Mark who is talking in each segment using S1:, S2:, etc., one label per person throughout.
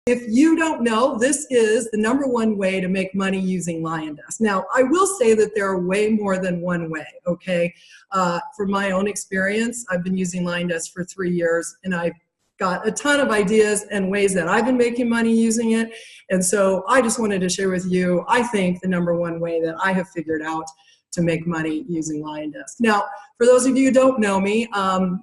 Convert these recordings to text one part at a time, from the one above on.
S1: If you don't know, this is the #1 way to make money using LionDesk. Now, I will say that there are way more than one way, okay? From my own experience, I've been using LionDesk for 3 years, and I've got a ton of ideas and ways that I've been making money using it. And so I just wanted to share with you, I think, the #1 way that I have figured out to make money using LionDesk. Now, for those of you who don't know me,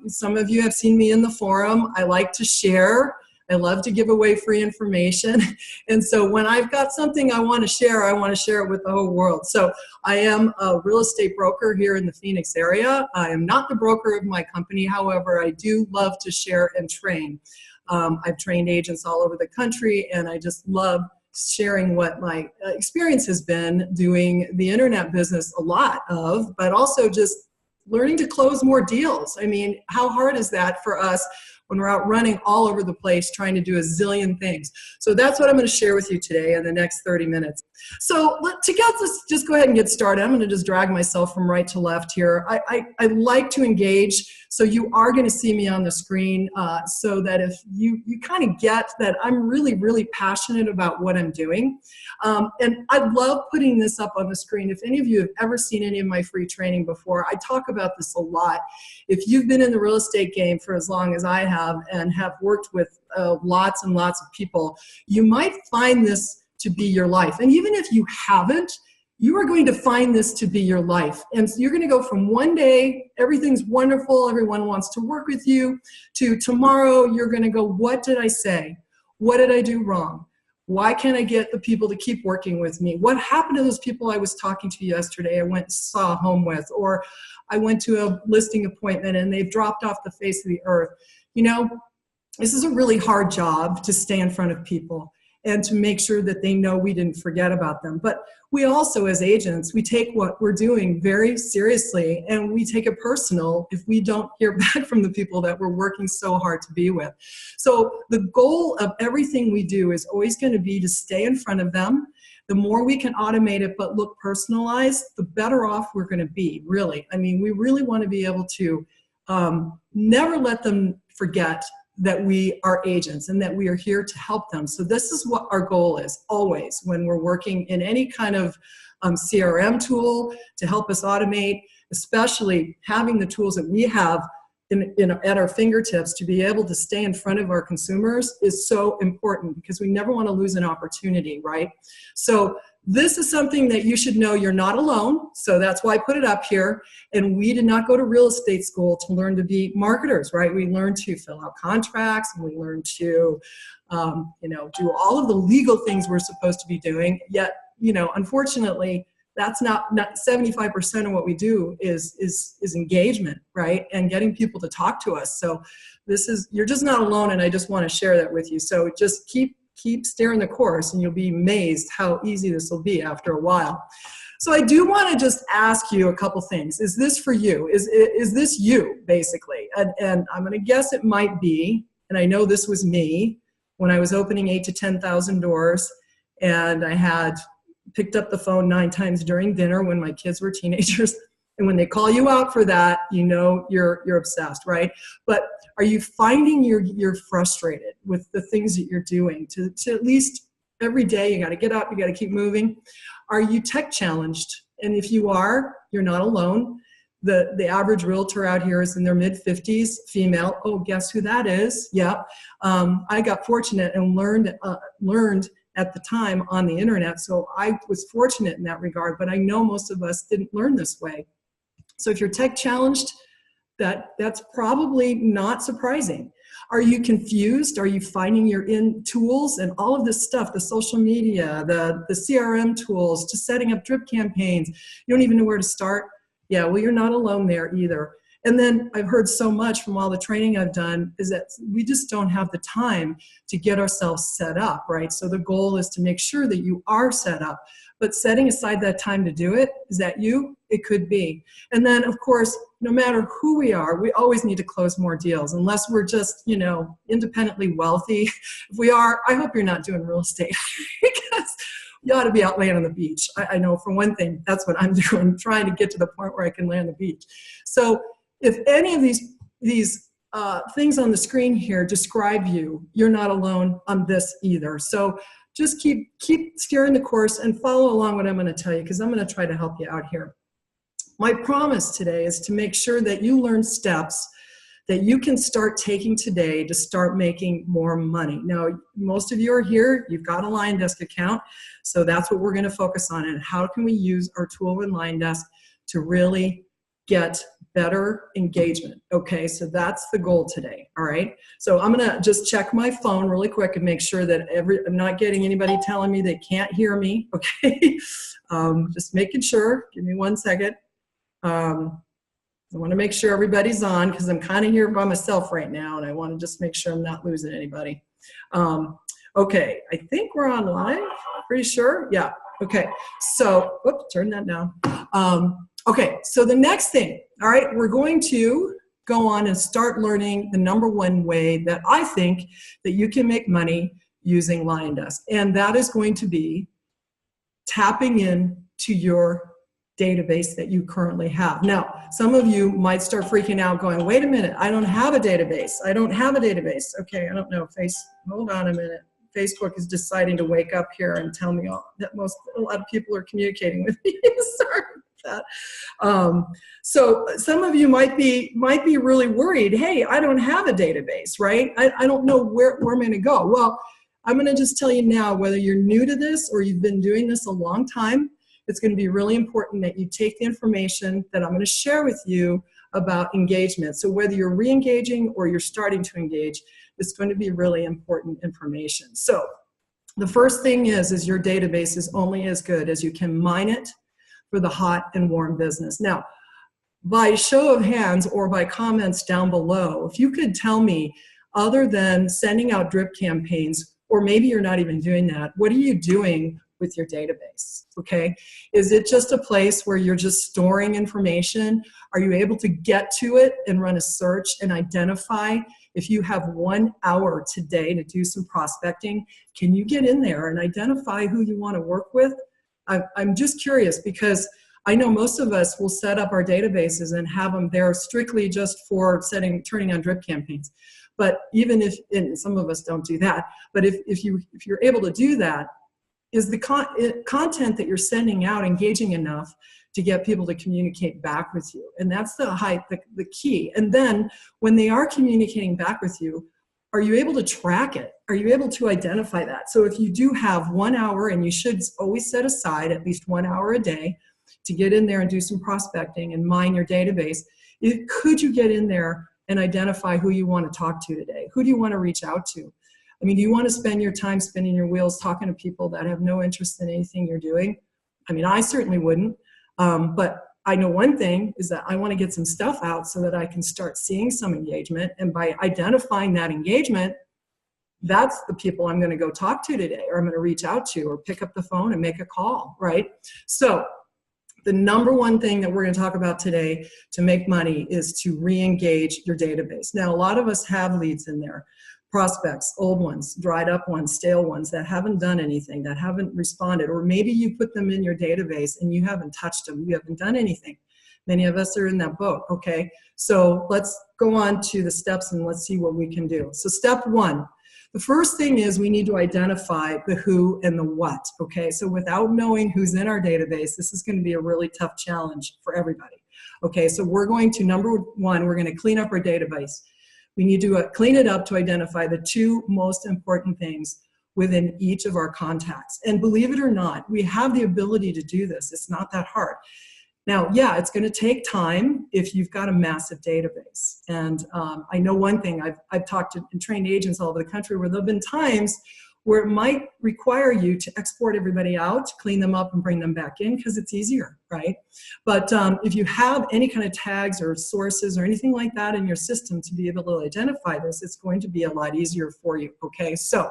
S1: some of you have seen me in the forum. I like to share. I love to give away free information. And so when I've got something I want to share it with the whole world. So I am a real estate broker here in the Phoenix area. I am not the broker of my company. However, I do love to share and train. I've trained agents all over the country, and I just love sharing what my experience has been doing the internet business a lot of, but also just learning to close more deals. I mean, how hard is that for us when we're out running all over the place trying to do a zillion things? So that's what I'm going to share with you today in the next 30 minutes. So let's just go ahead and get started. I'm going to just drag myself from right to left here. I like to engage, so you are going to see me on the screen so that if you kind of get that I'm really, really passionate about what I'm doing. And I love putting this up on the screen. If any of you have ever seen any of my free training before, I talk about this a lot. If you've been in the real estate game for as long as I have and have worked with lots and lots of people, you might find this to be your life. And even if you haven't, you are going to find this to be your life. And you're going to go from one day, everything's wonderful, everyone wants to work with you, to tomorrow you're going to go, what did I say? What did I do wrong? Why can't I get the people to keep working with me? What happened to those people I was talking to yesterday I went and saw a home with? Or I went to a listing appointment and they've dropped off the face of the earth. You know, this is a really hard job to stay in front of people and to make sure that they know we didn't forget about them. But we also, as agents, we take what we're doing very seriously, and we take it personal if we don't hear back from the people that we're working so hard to be with. So the goal of everything we do is always going to be to stay in front of them. The more we can automate it but look personalized, the better off we're going to be, really. I mean, we really want to be able to never let them forget that we are agents and that we are here to help them. So this is what our goal is always when we're working in any kind of CRM tool to help us automate, especially having the tools that we have at our fingertips to be able to stay in front of our consumers is so important, because we never want to lose an opportunity, right? So this is something that you should know you're not alone. So that's why I put it up here. And we did not go to real estate school to learn to be marketers, right? We learned to fill out contracts, and we learned to, do all of the legal things we're supposed to be doing. Yet, unfortunately, that's not 75% of what we do is engagement, right? And getting people to talk to us. So you're just not alone, and I just want to share that with you. So just keep steering the course, and you'll be amazed how easy this will be after a while. So I do want to just ask you a couple things. Is this for you? Is this you, basically? And I'm going to guess it might be, and I know this was me when I was opening 8,000 to 10,000 doors, and I had picked up the phone 9 times during dinner when my kids were teenagers. And when they call you out for that, you're obsessed, right? But are you finding you're frustrated with the things that you're doing? To at least every day, you got to get up, you got to keep moving. Are you tech challenged? And if you are, you're not alone. The average realtor out here is in their mid-50s, female. Oh, guess who that is? Yeah, I got fortunate and learned at the time on the internet, so I was fortunate in that regard. But I know most of us didn't learn this way. So if you're tech challenged, that's probably not surprising. Are you confused? Are you finding you're in tools and all of this stuff, the social media, the CRM tools, to setting up drip campaigns? You don't even know where to start? Yeah, well, you're not alone there either. And then I've heard so much from all the training I've done is that we just don't have the time to get ourselves set up, right? So the goal is to make sure that you are set up. But setting aside that time to do it, is that you? It could be. And then, of course, no matter who we are, we always need to close more deals, unless we're just, independently wealthy. If we are, I hope you're not doing real estate because you ought to be out laying on the beach. I know for one thing, that's what I'm doing, trying to get to the point where I can lay on the beach. So if any of these things on the screen here describe you. You're not alone on this either. So just keep steering the course and follow along what I'm going to tell you, because I'm going to try to help you out here. My promise today is to make sure that you learn steps that you can start taking today to start making more money. Now, most of you are here, you've got a LionDesk account, so that's what we're going to focus on, and how can we use our tool in LionDesk to really get better engagement. Okay, so that's the goal today. All right, so I'm gonna just check my phone really quick and make sure that I'm not getting anybody telling me they can't hear me. Okay, just making sure. Give me 1 second. I want to make sure everybody's on, because I'm kind of here by myself right now, and I want to just make sure I'm not losing anybody. Okay, I think we're on live. Pretty sure. Yeah. Okay. So, whoops, turn that down. Okay, so the next thing, all right, we're going to go on and start learning the #1 way that I think that you can make money using LionDesk, and that is going to be tapping in to your database that you currently have. Now, some of you might start freaking out going, wait a minute, I don't have a database. I don't have a database. Okay, I don't know, hold on a minute. Facebook is deciding to wake up here and tell me that a lot of people are communicating with me. Sorry about that. So some of you might be really worried, hey, I don't have a database, right? I don't know where I'm gonna go. Well, I'm gonna just tell you now, whether you're new to this or you've been doing this a long time, it's going to be really important that you take the information that I'm going to share with you about engagement. So whether you're re-engaging or you're starting to engage, it's going to be really important information. So the first thing is your database is only as good as you can mine it for the hot and warm business. Now, by show of hands or by comments down below, if you could tell me, other than sending out drip campaigns, or maybe you're not even doing that, what are you doing with your database? Okay, is it just a place where you're just storing information? Are you able to get to it and run a search and identify? If you have 1 hour today to do some prospecting, can you get in there and identify who you want to work with? I'm just curious, because I know most of us will set up our databases and have them there strictly just for turning on drip campaigns. But even if, and some of us don't do that, but if you're able to do that, is the content that you're sending out engaging enough to get people to communicate back with you? And that's the key. And then when they are communicating back with you, are you able to track it? Are you able to identify that? So if you do have 1 hour, and you should always set aside at least 1 hour a day to get in there and do some prospecting and mine your database, could you get in there and identify who you want to talk to today? Who do you want to reach out to? I mean, do you want to spend your time spinning your wheels talking to people that have no interest in anything you're doing? I mean, I certainly wouldn't. But I know one thing is that I want to get some stuff out so that I can start seeing some engagement. And by identifying that engagement, that's the people I'm going to go talk to today, or I'm going to reach out to, or pick up the phone and make a call, right? So the #1 thing that we're going to talk about today to make money is to re-engage your database. Now, a lot of us have leads in there. Prospects, old ones, dried up ones, stale ones that haven't done anything, that haven't responded, or maybe you put them in your database and you haven't touched them, you haven't done anything. Many of us are in that boat, okay? So let's go on to the steps and let's see what we can do. So step 1, the first thing is we need to identify the who and the what, okay? So without knowing who's in our database, this is going to be a really tough challenge for everybody. Okay, so we're going to, #1, we're going to clean up our database. We need to clean it up to identify the 2 most important things within each of our contacts. And believe it or not, we have the ability to do this. It's not that hard. Now, yeah, it's going to take time if you've got a massive database. And I know one thing, I've talked to and trained agents all over the country where there have been times where it might require you to export everybody out, clean them up and bring them back in, because it's easier, right? But if you have any kind of tags or sources or anything like that in your system to be able to identify this, it's going to be a lot easier for you, okay? So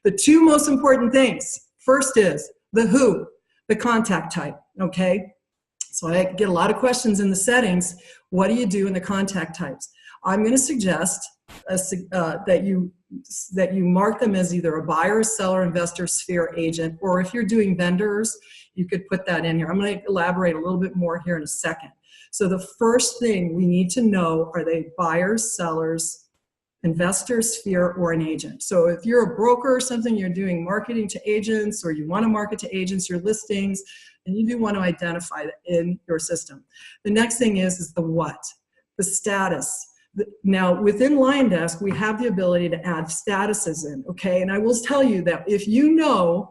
S1: the 2 most important things, first is the who, the contact type, okay? So I get a lot of questions in the settings. What do you do in the contact types? I'm going to suggest that you mark them as either a buyer, seller, investor, sphere, agent, or if you're doing vendors, you could put that in here. I'm going to elaborate a little bit more here in a second. So the first thing we need to know, are they buyers, sellers, investor, sphere, or an agent? So if you're a broker or something, you're doing marketing to agents, or you want to market to agents your listings, and you do want to identify that in your system. The next thing is the what, the status. Now within LionDesk, we have the ability to add statuses in, okay? And I will tell you that if you know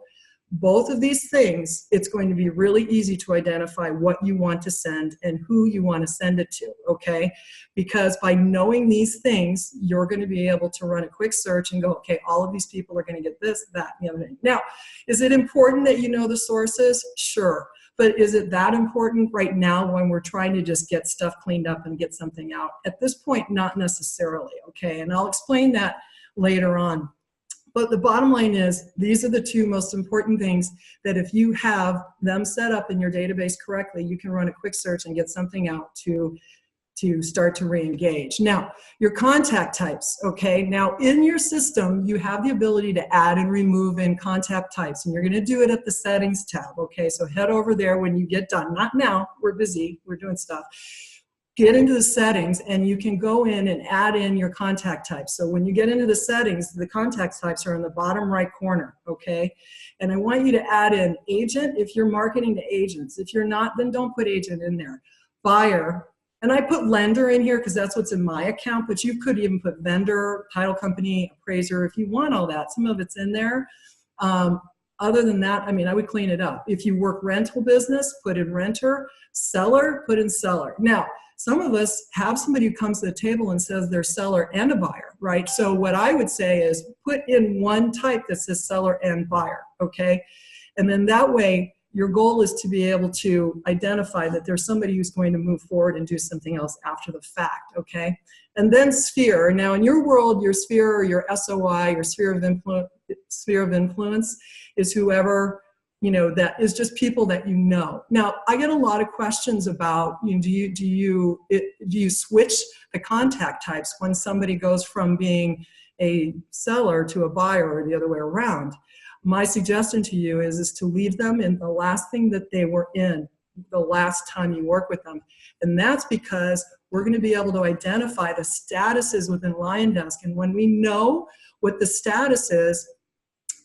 S1: both of these things, it's going to be really easy to identify what you want to send and who you want to send it to, okay? Because by knowing these things, you're going to be able to run a quick search and go, okay, all of these people are going to get this, that, and the other thing. Now, is it important that you know the sources? Sure. But is it that important right now when we're trying to just get stuff cleaned up and get something out? At this point, not necessarily, okay? And I'll explain that later on. But the bottom line is, these are the two most important things that if you have them set up in your database correctly, you can run a quick search and get something out to start to re-engage. Now, your contact types, okay? Now, in your system, you have the ability to add and remove in contact types, and you're gonna do it at the settings tab, okay? So head over there when you get done. Not now, we're busy, we're doing stuff. Get into the settings, and you can go in and add in your contact types. So when you get into the settings, the contact types are in the bottom right corner, okay? And I want you to add in agent if you're marketing to agents. If you're not, then don't put agent in there. Buyer, and I put lender in here because that's what's in my account, but you could even put vendor, title company, appraiser, if you want all that. Some of it's in there. Other than that, I mean, I would clean it up. If you work rental business, put in renter. Seller, put in seller. Now, some of us have somebody who comes to the table and says they're seller and a buyer, right? So what I would say is put in one type that says seller and buyer, okay? And then that way, your goal is to be able to identify that there's somebody who's going to move forward and do something else after the fact, okay? And then sphere. Now in your world, your sphere or your SOI, your sphere of influence is whoever, you know, that is just people that you know. Now, I get a lot of questions about, you know, do you switch the contact types when somebody goes from being a seller to a buyer or the other way around? My suggestion to you is to leave them in the last thing that they were in the last time you work with them. And that's because we're going to be able to identify the statuses within LionDesk. And when we know what the status is,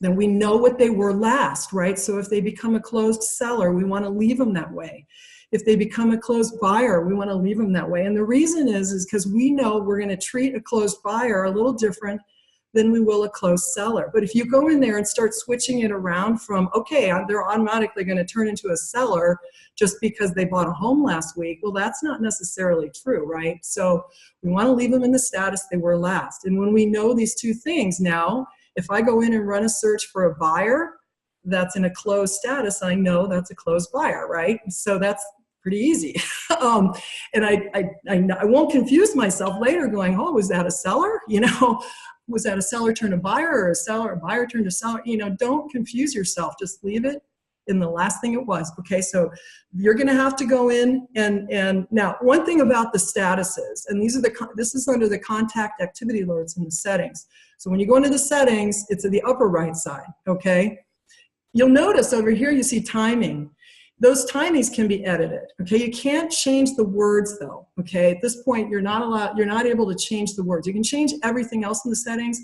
S1: then we know what they were last, right? So if they become a closed seller, we want to leave them that way. If they become a closed buyer, we want to leave them that way. And the reason is because we know we're going to treat a closed buyer a little different than we will a closed seller. But if you go in there and start switching it around from, okay, they're automatically going to turn into a seller just because they bought a home last week, well, that's not necessarily true, right? So we want to leave them in the status they were last. And when we know these two things now, if I go in and run a search for a buyer that's in a closed status, I know that's a closed buyer, right? So that's pretty easy. And I won't confuse myself later going, oh, was that a seller? You know, was that a seller turned to buyer, or a buyer turned to seller? You know, don't confuse yourself. Just leave it in the last thing it was. Okay, so you're going to have to go in and now one thing about the statuses, and this is under the contact activity alerts in the settings. So when you go into the settings, it's at the upper right side. Okay, you'll notice over here you see timing. Those timings can be edited. Okay, you can't change the words though. Okay, at this point you're not able to change the words. You can change everything else in the settings,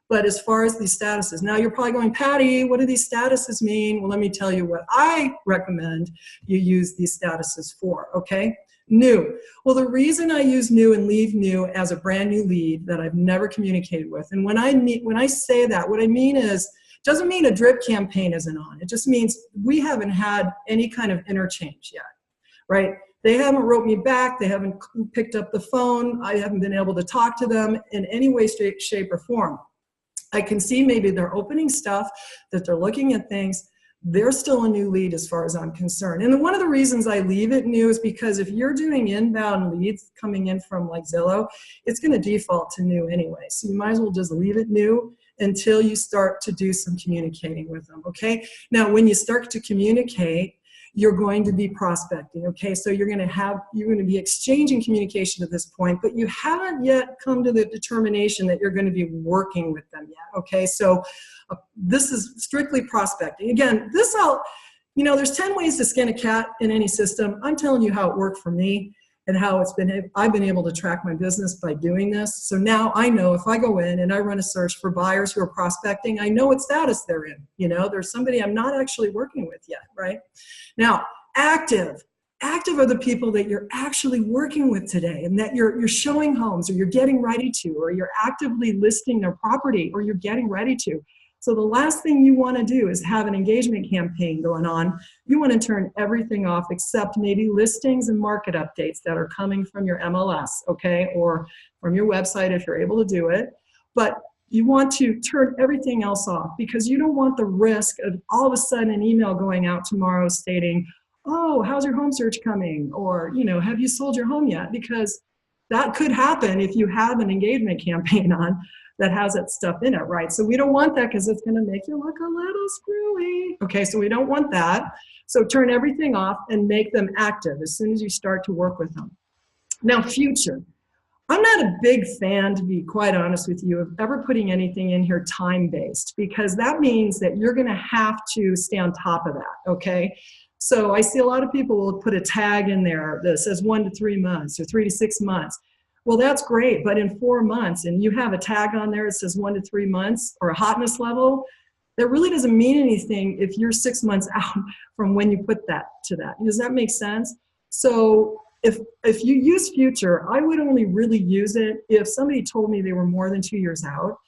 S1: but as far as these statuses, now you're probably going, Patty, what do these statuses mean? Well, let me tell you what I recommend you use these statuses for. Okay, new. Well, the reason I use new and leave new as a brand new lead that I've never communicated with, and when I say that, what I mean is, doesn't mean a drip campaign isn't on. It just means we haven't had any kind of interchange yet, right? They haven't wrote me back. They haven't picked up the phone. I haven't been able to talk to them in any way, shape, or form. I can see maybe they're opening stuff, that they're looking at things. They're still a new lead as far as I'm concerned. And one of the reasons I leave it new is because if you're doing inbound leads coming in from like Zillow, it's going to default to new anyway. So you might as well just leave it new until you start to do some communicating with them, okay? Now, when you start to communicate, you're going to be prospecting, okay? So you're going to be exchanging communication at this point, but you haven't yet come to the determination that you're going to be working with them yet, okay? So this is strictly prospecting. Again, there's 10 ways to skin a cat in any system. I'm telling you how it worked for me. and how I've been able to track my business by doing this. So now I know if I go in and I run a search for buyers who are prospecting, I know what status they're in. There's somebody I'm not actually working with yet, right? Now, active are the people that you're actually working with today, and that you're showing homes, or you're getting ready to, or you're actively listing their property, or you're getting ready to. So the last thing you want to do is have an engagement campaign going on. You want to turn everything off except maybe listings and market updates that are coming from your MLS, okay, or from your website if you're able to do it. But you want to turn everything else off, because you don't want the risk of all of a sudden an email going out tomorrow stating, oh, how's your home search coming? Or, have you sold your home yet? Because that could happen if you have an engagement campaign on that has that stuff in it, right? So we don't want that, because it's gonna make you look a little screwy. Okay, so we don't want that. So turn everything off and make them active as soon as you start to work with them. Now, future. I'm not a big fan, to be quite honest with you, of ever putting anything in here time-based, because that means that you're gonna have to stay on top of that, okay? So I see a lot of people will put a tag in there that says 1 to 3 months or 3 to 6 months. Well, that's great, but in 4 months, and you have a tag on there that says 1 to 3 months or a hotness level, that really doesn't mean anything if you're 6 months out from when you put that to that. Does that make sense? So if you use future, I would only really use it if somebody told me they were more than 2 years out.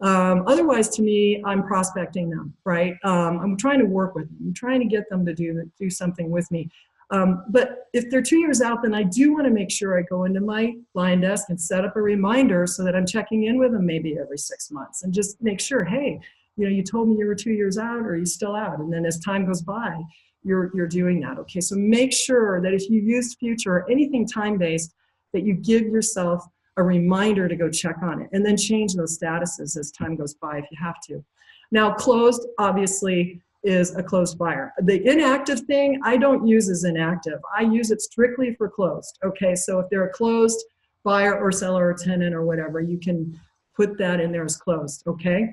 S1: Otherwise, to me, I'm prospecting them, right? I'm trying to work with them. I'm trying to get them to do something with me. But if they're 2 years out, then I do want to make sure I go into my LionDesk and set up a reminder so that I'm checking in with them maybe every 6 months, and just make sure, hey, you told me you were 2 years out, or are you still out? And then as time goes by, you're doing that. Okay, so make sure that if you use future or anything time-based, that you give yourself a reminder to go check on it, and then change those statuses as time goes by if you have to. Now, closed, obviously, is a closed buyer. The inactive thing, I don't use as inactive. I use it strictly for closed. Okay, so if they're a closed buyer or seller or tenant or whatever, you can put that in there as closed, okay?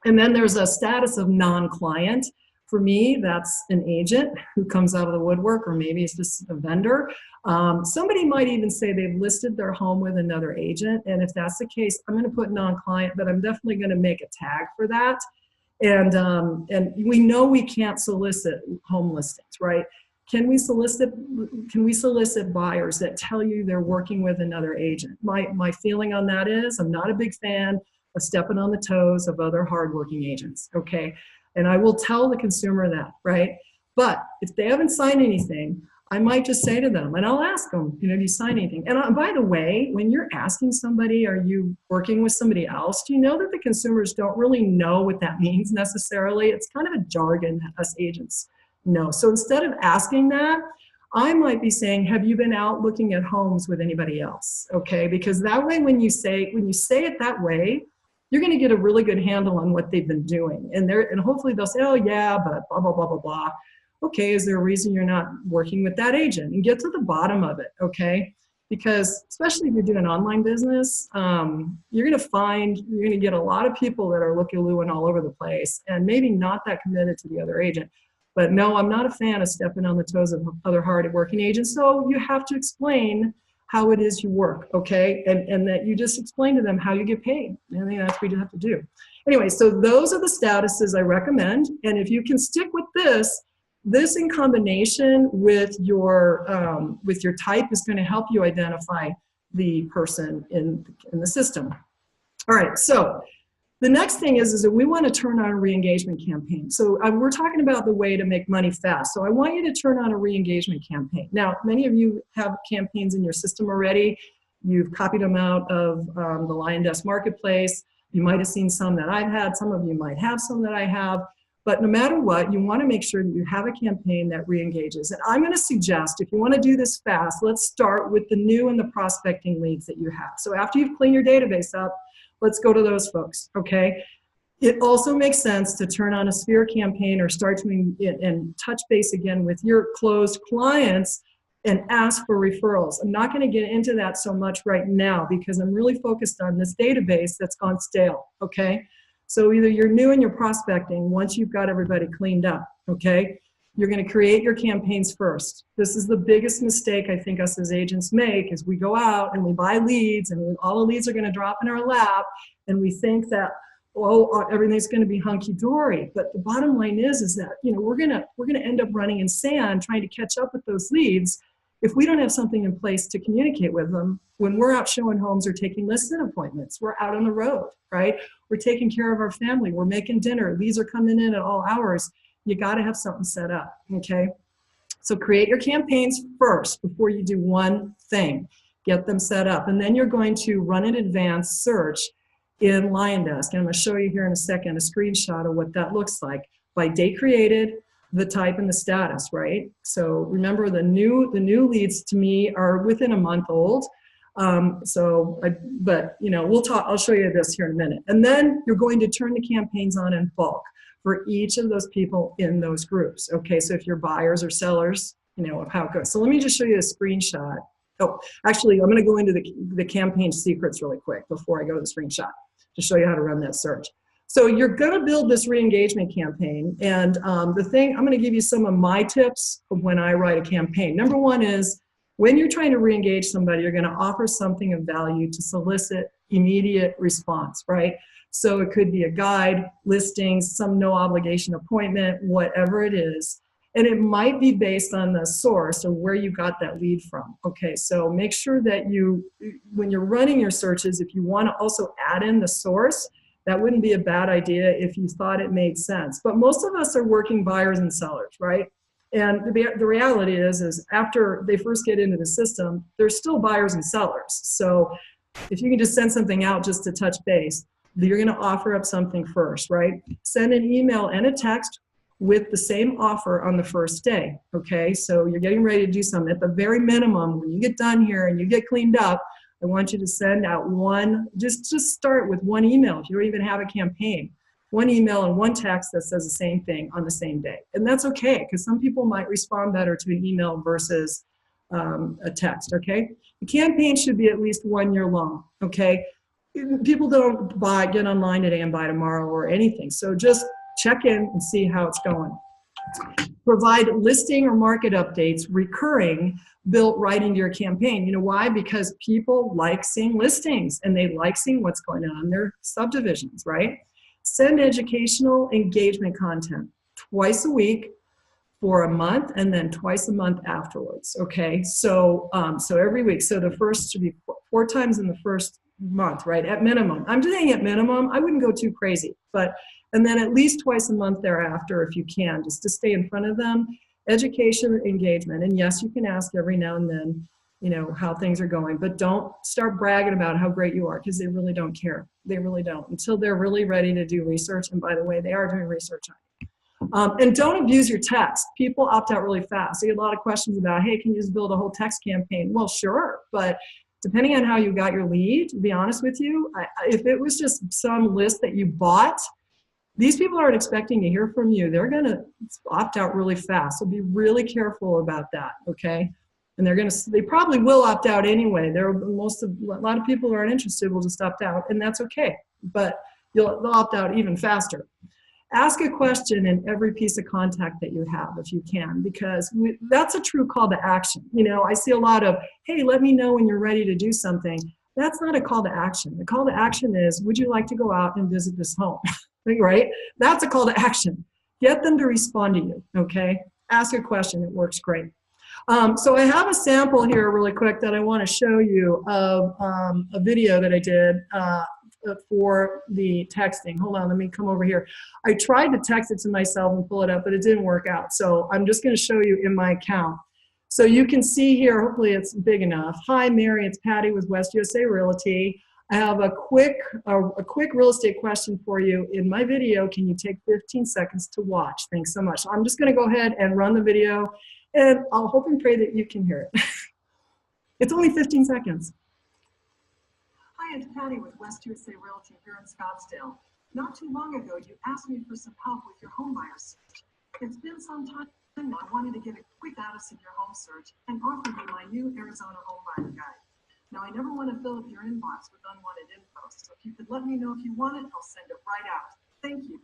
S1: And then there's a status of non-client. For me, that's an agent who comes out of the woodwork, or maybe it's just a vendor. Somebody might even say they've listed their home with another agent, and if that's the case, I'm going to put non-client, but I'm definitely going to make a tag for that. And we know we can't solicit home listings, right? Can we solicit buyers that tell you they're working with another agent? My feeling on that is I'm not a big fan of stepping on the toes of other hardworking agents, okay? And I will tell the consumer that, right? But if they haven't signed anything, I might just say to them, and I'll ask them, do you sign anything? And by the way, when you're asking somebody, are you working with somebody else? Do you know that the consumers don't really know what that means necessarily? It's kind of a jargon that us agents know. So instead of asking that, I might be saying, have you been out looking at homes with anybody else? Okay, because that way when you say it that way, you're going to get a really good handle on what they've been doing. And hopefully they'll say, oh yeah, but blah, blah, blah, blah, blah. Okay, is there a reason you're not working with that agent? And get to the bottom of it, okay? Because especially if you're doing online business, you're gonna get a lot of people that are looky-looing all over the place and maybe not that committed to the other agent. But no, I'm not a fan of stepping on the toes of other hard-working agents, so you have to explain how it is you work, okay? And that you just explain to them how you get paid. I think that's what you have to do. Anyway, so those are the statuses I recommend, and if you can stick with this in combination with your type is going to help you identify the person in the system. All right, so the next thing is that we want to turn on a re-engagement campaign. So we're talking about the way to make money fast. So I want you to turn on a re-engagement campaign. Now, many of you have campaigns in your system already. You've copied them out of the LionDesk Marketplace. You might have seen some that I've had. Some of you might have some that I have. But no matter what, you want to make sure that you have a campaign that re-engages. And I'm going to suggest, if you want to do this fast, let's start with the new and the prospecting leads that you have. So after you've cleaned your database up, let's go to those folks, okay? It also makes sense to turn on a sphere campaign or start to and touch base again with your closed clients and ask for referrals. I'm not going to get into that so much right now because I'm really focused on this database that's gone stale, okay? So either you're new and you're prospecting once you've got everybody cleaned up, okay? You're going to create your campaigns first. This is the biggest mistake I think us as agents make, is we go out and we buy leads, and all the leads are going to drop in our lap, and we think that, oh, everything's going to be hunky-dory. But the bottom line is that, you know, we're going to end up running in sand trying to catch up with those leads if we don't have something in place to communicate with them when we're out showing homes or taking listing appointments. We're out on the road, right? We're taking care of our family. We're making dinner. Leads are coming in at all hours. You got to have something set up, okay? So create your campaigns first before you do one thing. Get them set up. And then you're going to run an advanced search in LionDesk. And I'm going to show you here in a second a screenshot of what that looks like by date created, the type, and the status, right? So remember, the new leads to me are within a month old. But you know, I'll show you this here in a minute. And then you're going to turn the campaigns on in bulk for each of those people in those groups. Okay, so if you're buyers or sellers, you know, of how it goes. So let me just show you a screenshot. Oh, actually, I'm going to go into the campaign secrets really quick before I go to the screenshot to show you how to run that search. So you're going to build this re-engagement campaign, and I'm going to give you some of my tips of when I write a campaign. Number one is, when you're trying to re-engage somebody, you're going to offer something of value to solicit immediate response, right? So it could be a guide, listings, some no obligation appointment, whatever it is. And it might be based on the source or where you got that lead from. Okay, so make sure that when you're running your searches, if you want to also add in the source, that wouldn't be a bad idea if you thought it made sense. But most of us are working buyers and sellers, right? And the reality is after they first get into the system, they're still buyers and sellers. So if you can just send something out just to touch base, you're going to offer up something first, right? Send an email and a text with the same offer on the first day, okay? So you're getting ready to do something. At the very minimum, when you get done here and you get cleaned up, I want you to send out just start with one email if you don't even have a campaign. One email and one text that says the same thing on the same day. And that's okay, because some people might respond better to an email versus a text, okay? The campaign should be at least 1 year long, okay? People don't get online today and buy tomorrow or anything. So just check in and see how it's going. Provide listing or market updates, recurring, built right into your campaign. You know why? Because people like seeing listings and they like seeing what's going on in their subdivisions, right? Send educational engagement content twice a week for a month, and then twice a month afterwards, okay? So every week. So the first should be 4 times in the first month, right? At minimum. I'm just saying at minimum. I wouldn't go too crazy, and then at least twice a month thereafter if you can, just to stay in front of them. Education, engagement, and yes, you can ask every now and then, you know, how things are going, but don't start bragging about how great you are, because they really don't care. They really don't, until they're really ready to do research. And by the way, they are doing research on you. And don't abuse your text. People opt out really fast. I get a lot of questions about, hey, can you just build a whole text campaign? Well, sure, but depending on how you got your lead, to be honest with you, if it was just some list that you bought, these people aren't expecting to hear from you. They're going to opt out really fast. So be really careful about that, okay? And they probably will opt out anyway. A lot of people who aren't interested will just opt out, and that's okay. But they'll opt out even faster. Ask a question in every piece of contact that you have if you can, because that's a true call to action. You know, I see a lot of, hey, let me know when you're ready to do something. That's not a call to action. The call to action is, would you like to go out and visit this home? Right? That's a call to action. Get them to respond to you, okay? Ask a question. It works great. So I have a sample here really quick that I want to show you of a video that I did for the texting. Hold on, let me come over here. I tried to text it to myself and pull it up, but it didn't work out. So I'm just going to show you in my account. So you can see here, hopefully it's big enough. Hi, Mary, it's Patty with West USA Realty. I have a quick real estate question for you in my video. Can you take 15 seconds to watch? Thanks so much. So I'm just going to go ahead and run the video, and I'll hope and pray that you can hear it. It's only 15 seconds.
S2: Hi, it's Patty with West USA Realty here in Scottsdale. Not too long ago, you asked me for some help with your home buyer search. It's been some time now. I wanted to get a quick status of your home search and offer you my new Arizona home buyer guide. Now, I never want to fill up your inbox with unwanted info, so if you could let me know if you want it, I'll send it right out. Thank you.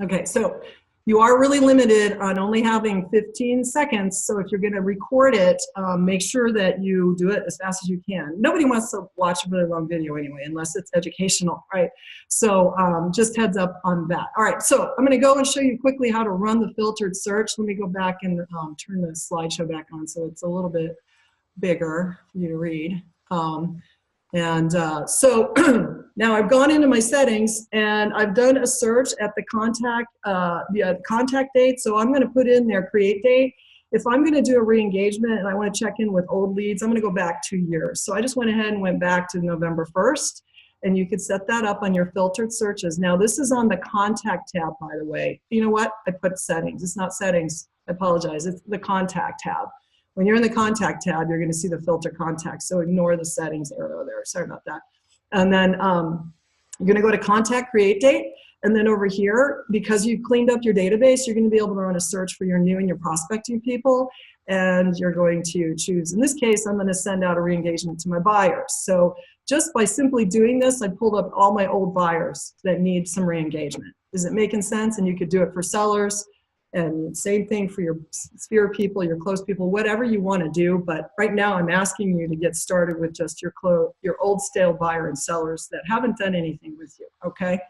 S1: Okay, so You are really limited on only having 15 seconds. So if you're going to record it, make sure that you do it as fast as you can. Nobody wants to watch a really long video anyway, unless it's educational, right? So just heads up on that. All right, so I'm going to go and show you quickly how to run the filtered search. Let me go back and turn the slideshow back on so it's a little bit bigger for you to read. So now I've gone into my settings and I've done a search at the contact date. So I'm going to put in their create date. If I'm going to do a re-engagement and I want to check in with old leads, I'm going to go back 2 years. So I just went ahead and went back to November 1st, and you could set that up on your filtered searches. Now this is on the contact tab, by the way. You know what? I put settings. It's not settings. I apologize. It's the contact tab. When you're in the contact tab, you're going to see the filter contacts. So ignore the settings arrow there. Sorry about that. And then you're going to go to contact create date. And then over here, because you've cleaned up your database, you're going to be able to run a search for your new and your prospecting people. And you're going to choose, in this case, I'm going to send out a re-engagement to my buyers. So just by simply doing this, I pulled up all my old buyers that need some re-engagement. Is it making sense? And you could do it for sellers. And same thing for your sphere people, your close people, whatever you want to do. But right now I'm asking you to get started with just your old stale buyer and sellers that haven't done anything with you, okay?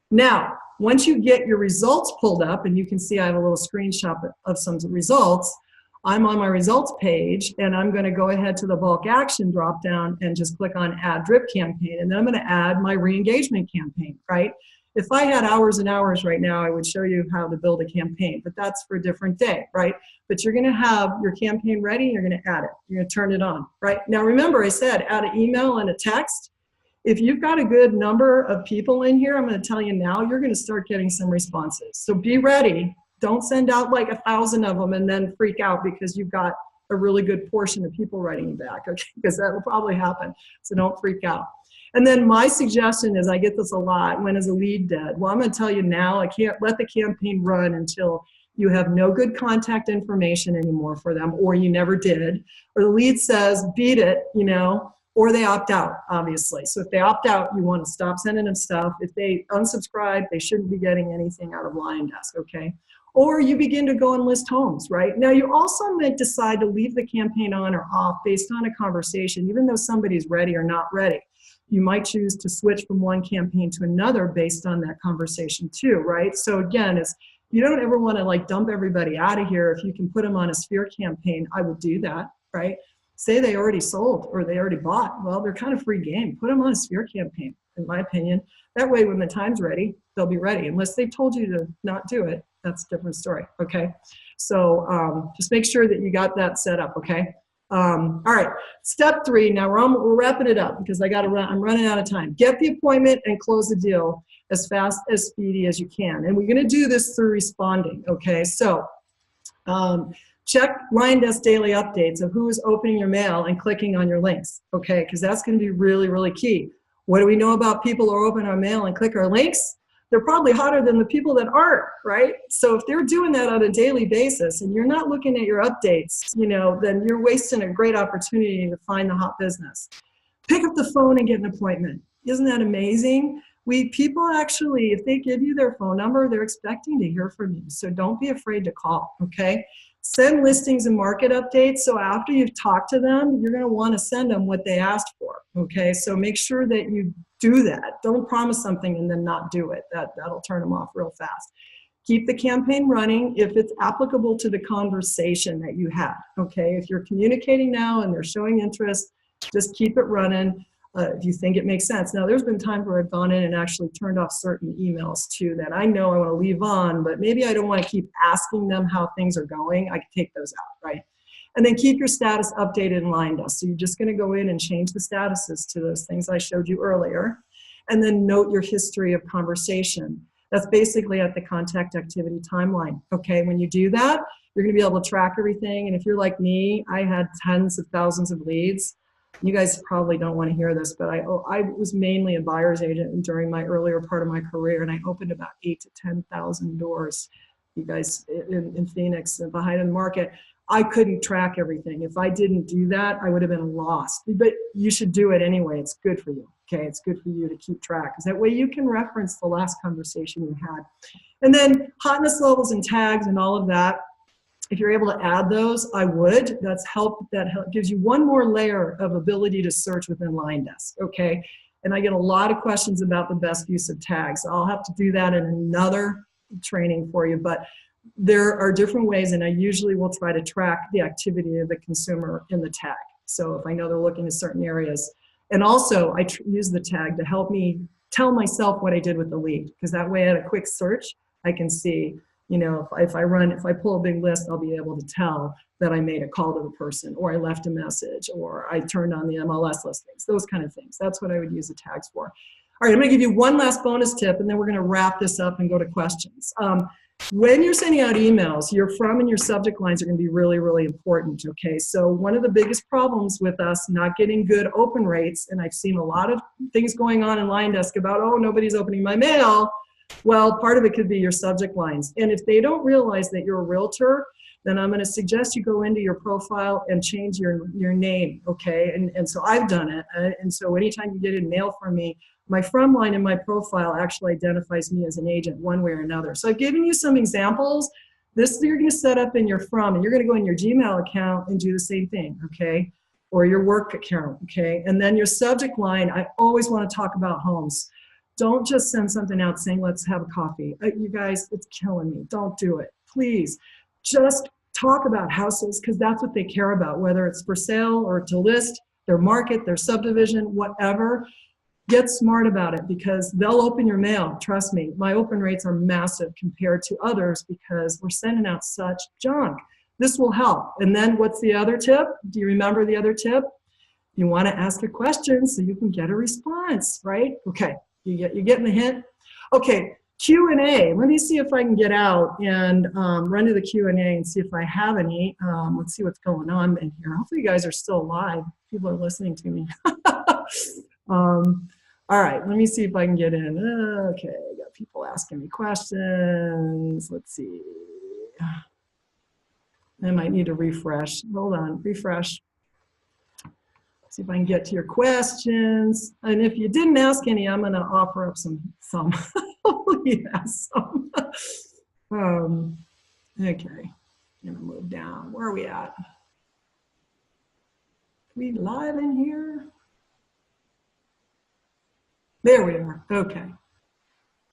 S1: Now, once you get your results pulled up, and you can see I have a little screenshot of some results, I'm on my results page, and I'm going to go ahead to the bulk action drop down and just click on add drip campaign, and then I'm going to add my re-engagement campaign, right? If I had hours and hours right now, I would show you how to build a campaign, but that's for a different day, right? But you're going to have your campaign ready, and you're going to add it. You're going to turn it on, right? Now, remember, I said add an email and a text. If you've got a good number of people in here, I'm going to tell you now, you're going to start getting some responses. So be ready. Don't send out like 1,000 of them and then freak out because you've got a really good portion of people writing you back, okay? Because that will probably happen. So don't freak out. And then my suggestion is, I get this a lot, when is a lead dead? Well, I'm going to tell you now, I can't let the campaign run until you have no good contact information anymore for them, or you never did, or the lead says, beat it, you know, or they opt out, obviously. So if they opt out, you want to stop sending them stuff. If they unsubscribe, they shouldn't be getting anything out of LionDesk, okay? Or you begin to go and list homes, right? Now, you also might decide to leave the campaign on or off based on a conversation, even though somebody's ready or not ready. You might choose to switch from one campaign to another based on that conversation too, right? So again, it's, you don't ever want to like dump everybody out of here. If you can put them on a sphere campaign, I would do that, right? Say they already sold or they already bought. Well, they're kind of free game. Put them on a sphere campaign, in my opinion. That way, when the time's ready, they'll be ready. Unless they've told you to not do it, that's a different story, okay? So just make sure that you got that set up, okay? All right, step 3. Now we're wrapping it up because I'm running out of time. Get the appointment and close the deal as fast, as speedy as you can. And we're going to do this through responding, okay? So check LionDesk daily updates of who is opening your mail and clicking on your links, okay? Because that's going to be really, really key. What do we know about people who open our mail and click our links? They're probably hotter than the people that aren't, right? So if they're doing that on a daily basis and you're not looking at your updates, you know, then you're wasting a great opportunity to find the hot business. Pick up the phone and get an appointment. Isn't that amazing? People actually, if they give you their phone number, they're expecting to hear from you. So don't be afraid to call, okay? Send listings and market updates. So after you've talked to them, you're going to want to send them what they asked for, okay? So make sure that you do that. Don't promise something and then not do it. That'll turn them off real fast. Keep the campaign running if it's applicable to the conversation that you had, okay? If you're communicating now and they're showing interest, just keep it running if you think it makes sense. Now, there's been times where I've gone in and actually turned off certain emails too that I know I want to leave on, but maybe I don't want to keep asking them how things are going. I can take those out, right? And then keep your status updated in LionDesk. So you're just going to go in and change the statuses to those things I showed you earlier. And then note your history of conversation. That's basically at the contact activity timeline. Okay, when you do that, you're going to be able to track everything. And if you're like me, I had tens of thousands of leads. You guys probably don't want to hear this, but I was mainly a buyer's agent during my earlier part of my career, and I opened about 8,000 to 10,000 doors, you guys, in Phoenix and behind the market. I couldn't track everything. If I didn't do that, I would have been lost. But you should do it anyway. It's good for you, Okay, it's good for you to keep track, because that way you can reference the last conversation you had. And then hotness levels and tags and all of that, if you're able to add those, I would. That gives you one more layer of ability to search within LionDesk, okay? And I get a lot of questions about the best use of tags. I'll have to do that in another training for you, but there are different ways, and I usually will try to track the activity of the consumer in the tag. So if I know they're looking at certain areas. And also, I use the tag to help me tell myself what I did with the lead, because that way at a quick search, I can see, you know, if I pull a big list, I'll be able to tell that I made a call to the person, or I left a message, or I turned on the MLS listings, those kind of things. That's what I would use the tags for. All right, I'm gonna give you one last bonus tip, and then we're gonna wrap this up and go to questions. When you're sending out emails, your from and your subject lines are gonna be really, really important, okay? So one of the biggest problems with us not getting good open rates, and I've seen a lot of things going on in LionDesk about, oh, nobody's opening my mail. Well, part of it could be your subject lines. And if they don't realize that you're a realtor, then I'm gonna suggest you go into your profile and change your name, okay? And so I've done it, and so anytime you get a mail from me, my from line in my profile actually identifies me as an agent one way or another. So I've given you some examples. This you're gonna set up in your from, and you're gonna go in your Gmail account and do the same thing, okay? Or your work account, okay? And then your subject line, I always wanna talk about homes. Don't just send something out saying, let's have a coffee. You guys, it's killing me. Don't do it, please. Just talk about houses, because that's what they care about, whether it's for sale or to list, their market, their subdivision, whatever. Get smart about it, because they'll open your mail. Trust me, my open rates are massive compared to others because we're sending out such junk. This will help. And then what's the other tip? Do you remember the other tip? You want to ask a question so you can get a response, right? Okay, you're getting the hint? Okay, Q&A. Let me see if I can get out and run to the Q&A and see if I have any. Let's see what's going on in here. Hopefully you guys are still alive. People are listening to me. All right, let me see if I can get in. Okay, I got people asking me questions. Let's see. I might need to refresh. Hold on, refresh. See if I can get to your questions. And if you didn't ask any, I'm gonna offer up some. Hopefully you asked some. Okay, I'm gonna move down. Where are we at? Are we live in here? There we are, okay.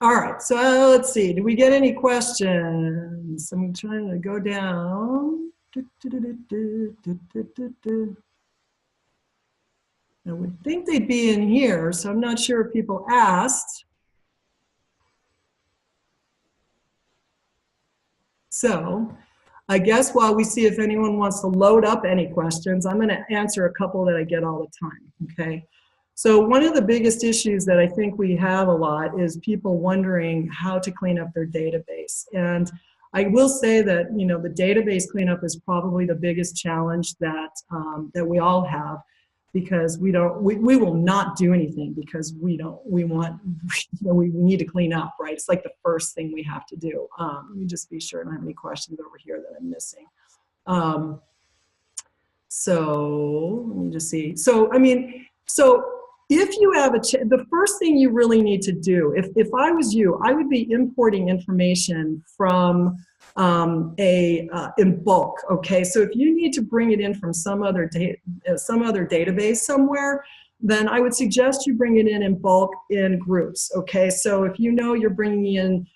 S1: All right, so let's see, did we get any questions? I'm trying to go down. I would think they'd be in here, so I'm not sure if people asked. So I guess while we see if anyone wants to load up any questions, I'm gonna answer a couple that I get all the time, okay? So one of the biggest issues that I think we have a lot is people wondering how to clean up their database. And I will say that, you know, the database cleanup is probably the biggest challenge that, that we all have, because we will not do anything because we need to clean up, right? It's like the first thing we have to do. Let me just be sure I don't have any questions over here that I'm missing. So let me just see. So, I mean, so if you have the first thing you really need to do, if I was you, I would be importing information from in bulk, okay? So if you need to bring it in from some other database somewhere, then I would suggest you bring it in bulk in groups, okay? So if you know you're bringing in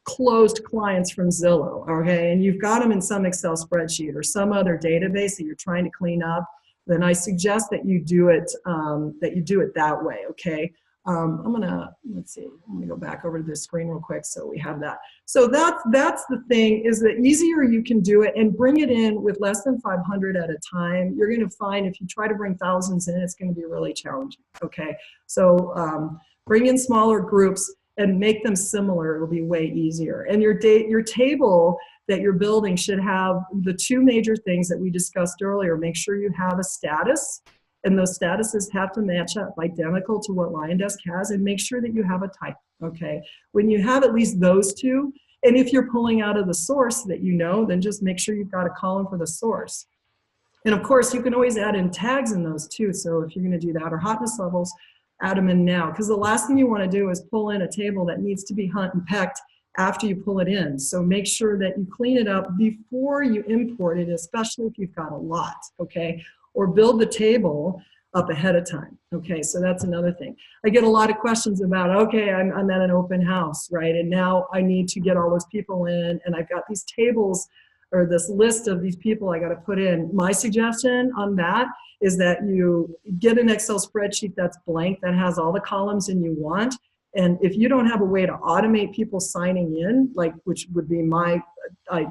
S1: closed clients from Zillow, okay, and you've got them in some Excel spreadsheet or some other database that you're trying to clean up, then I suggest that you do it that way, okay? Let's see, I'm gonna go back over to this screen real quick so we have that. So that's the thing, is the easier you can do it and bring it in with less than 500 at a time. You're gonna find if you try to bring thousands in, it's gonna be really challenging, okay? So bring in smaller groups and make them similar, it'll be way easier. And your table that you're building should have the two major things that we discussed earlier. Make sure you have a status, and those statuses have to match up identical to what LionDesk has, and make sure that you have a type, okay? When you have at least those two, and if you're pulling out of the source that you know, then just make sure you've got a column for the source. And of course, you can always add in tags in those too, so if you're gonna do that, or hotness levels, add them in now, because the last thing you want to do is pull in a table that needs to be hunt and pecked after you pull it in. So make sure that you clean it up before you import it, especially if you've got a lot, okay? Or build the table up ahead of time, okay? So that's another thing. I get a lot of questions about, okay, I'm at an open house, right? And now I need to get all those people in, and I've got these tables or this list of these people I got to put in. My suggestion on that is that you get an Excel spreadsheet that's blank, that has all the columns in you want. And if you don't have a way to automate people signing in, like, which would be my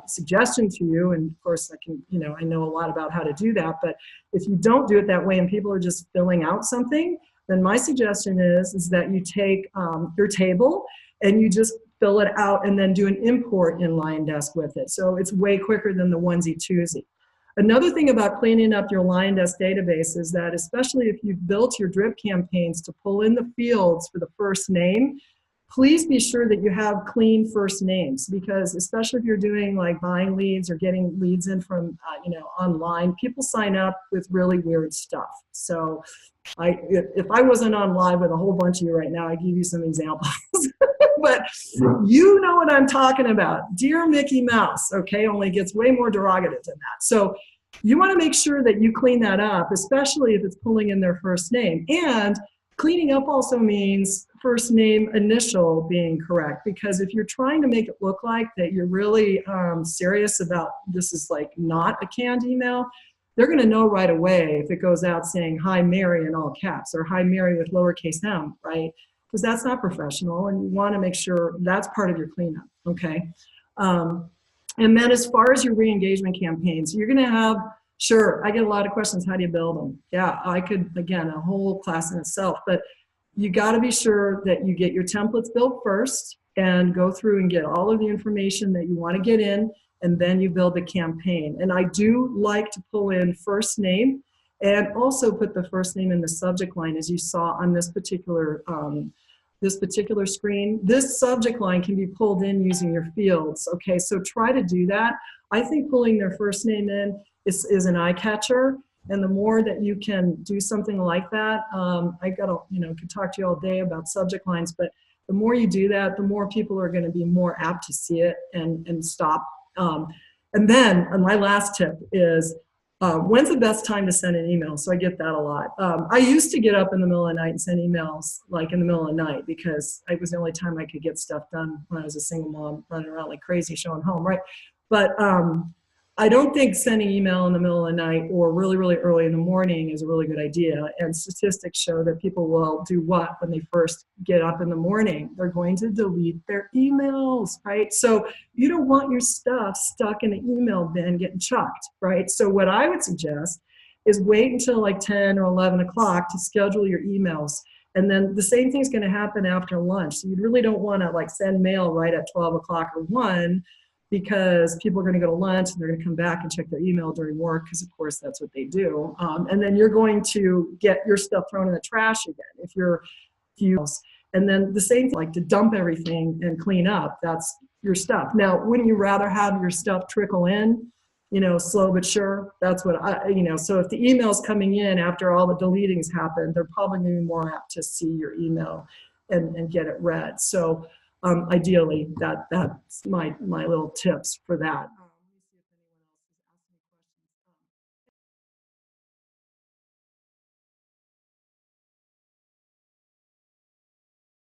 S1: suggestion to you, and of course I can, I know a lot about how to do that, but if you don't do it that way and people are just filling out something, then my suggestion is that you take your table and you just fill it out and then do an import in LionDesk with it. So it's way quicker than the onesie twosie. Another thing about cleaning up your LionDesk database is that, especially if you've built your drip campaigns to pull in the fields for the first name, please be sure that you have clean first names, because especially if you're doing like buying leads or getting leads in from online, people sign up with really weird stuff. So if I wasn't on live with a whole bunch of you right now, I'd give you some examples. But you know what I'm talking about. Dear Mickey Mouse, okay, only gets way more derogative than that. So you want to make sure that you clean that up, especially if it's pulling in their first name. And cleaning up also means first name initial being correct, because if you're trying to make it look like that you're really serious about this is like not a canned email, they're going to know right away if it goes out saying hi Mary in all caps or hi Mary with lowercase m, right? Because that's not professional, and you want to make sure that's part of your cleanup, okay? And then as far as your re-engagement campaigns, you're going to have, sure, I get a lot of questions, how do you build them? Yeah, I could, again, a whole class in itself, but you got to be sure that you get your templates built first and go through and get all of the information that you want to get in, and then you build the campaign. And I do like to pull in first name and also put the first name in the subject line, as you saw on this particular screen. This subject line can be pulled in using your fields, okay? So try to do that. I think pulling their first name in is an eye catcher, and the more that you can do something like that, I could talk to you all day about subject lines, but the more you do that, the more people are going to be more apt to see it and stop. And then my last tip is, when's the best time to send an email? So I get that a lot. I used to get up in the middle of the night and send emails like in the middle of the night, because it was the only time I could get stuff done when I was a single mom running around like crazy showing home, right? But I don't think sending email in the middle of the night or really, really early in the morning is a really good idea. And statistics show that people will do what when they first get up in the morning? They're going to delete their emails, right? So you don't want your stuff stuck in an email bin getting chucked, right? So what I would suggest is wait until like 10 or 11 o'clock to schedule your emails. And then the same thing's going to happen after lunch. So you really don't want to like send mail right at 12 o'clock or 1, because people are going to go to lunch and they're going to come back and check their email during work, because of course that's what they do. And then you're going to get your stuff thrown in the trash again if you're and then the same thing, like to dump everything and clean up, that's your stuff. Now, wouldn't you rather have your stuff trickle in, slow but sure? That's what so if the email's coming in after all the deletings happen, they're probably going to be more apt to see your email and get it read. So ideally, that's my little tips for that.